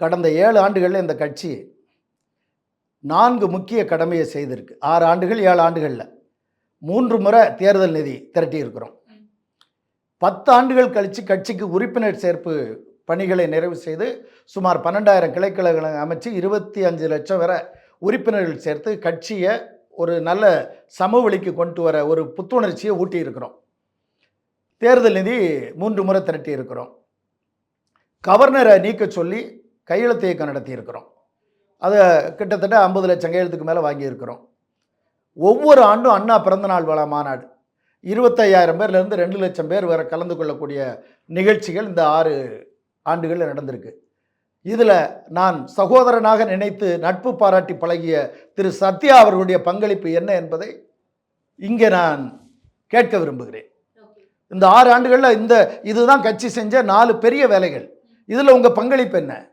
கடந்த 7 ஆண்டுகளில் இந்த கட்சி 4 முக்கிய கடமையை செய்திருக்கு. 6 ஆண்டுகள் 7 ஆண்டுகளில் 3 முறை தேர்தல் நிதி திரட்டியிருக்கிறோம். 10 ஆண்டுகள் கழித்து கட்சிக்கு உறுப்பினர் சேர்ப்பு பணிகளை நிறைவு செய்து சுமார் 12,000 கிளைக்கழகங்களை அமைச்சு 25 லட்சம் வரை உறுப்பினர்கள் சேர்த்து கட்சியை ஒரு நல்ல சமவெளிக்கு கொண்டு வர ஒரு புத்துணர்ச்சியை ஊட்டியிருக்கிறோம். தேர்தல் நிதி 3 முறை திரட்டி இருக்கிறோம். கவர்னரை நீக்க சொல்லி கையெழுத்து இயக்கம் நடத்தியிருக்கிறோம். அதை கிட்டத்தட்ட 50 லட்சம் கையெழுத்துக்கு மேலே வாங்கியிருக்கிறோம். ஒவ்வொரு ஆண்டும் அண்ணா பிறந்தநாள் விழா மாநாடு 25,000 பேர்லேருந்து 2 லட்சம் பேர் வரை கலந்து கொள்ளக்கூடிய நிகழ்ச்சிகள் இந்த 6 ஆண்டுகளில் நடந்திருக்கு. இதில் நான் சகோதரனாக நினைத்து நட்பு பாராட்டி பழகிய திரு சத்யா அவர்களுடைய பங்களிப்பு என்ன என்பதை இங்கே நான் கேட்க விரும்புகிறேன். இந்த 6 ஆண்டுகளில் இதுதான் கட்சி செஞ்ச 4 பெரிய வேலைகள். இதில் உங்கள் பங்களிப்பு என்ன?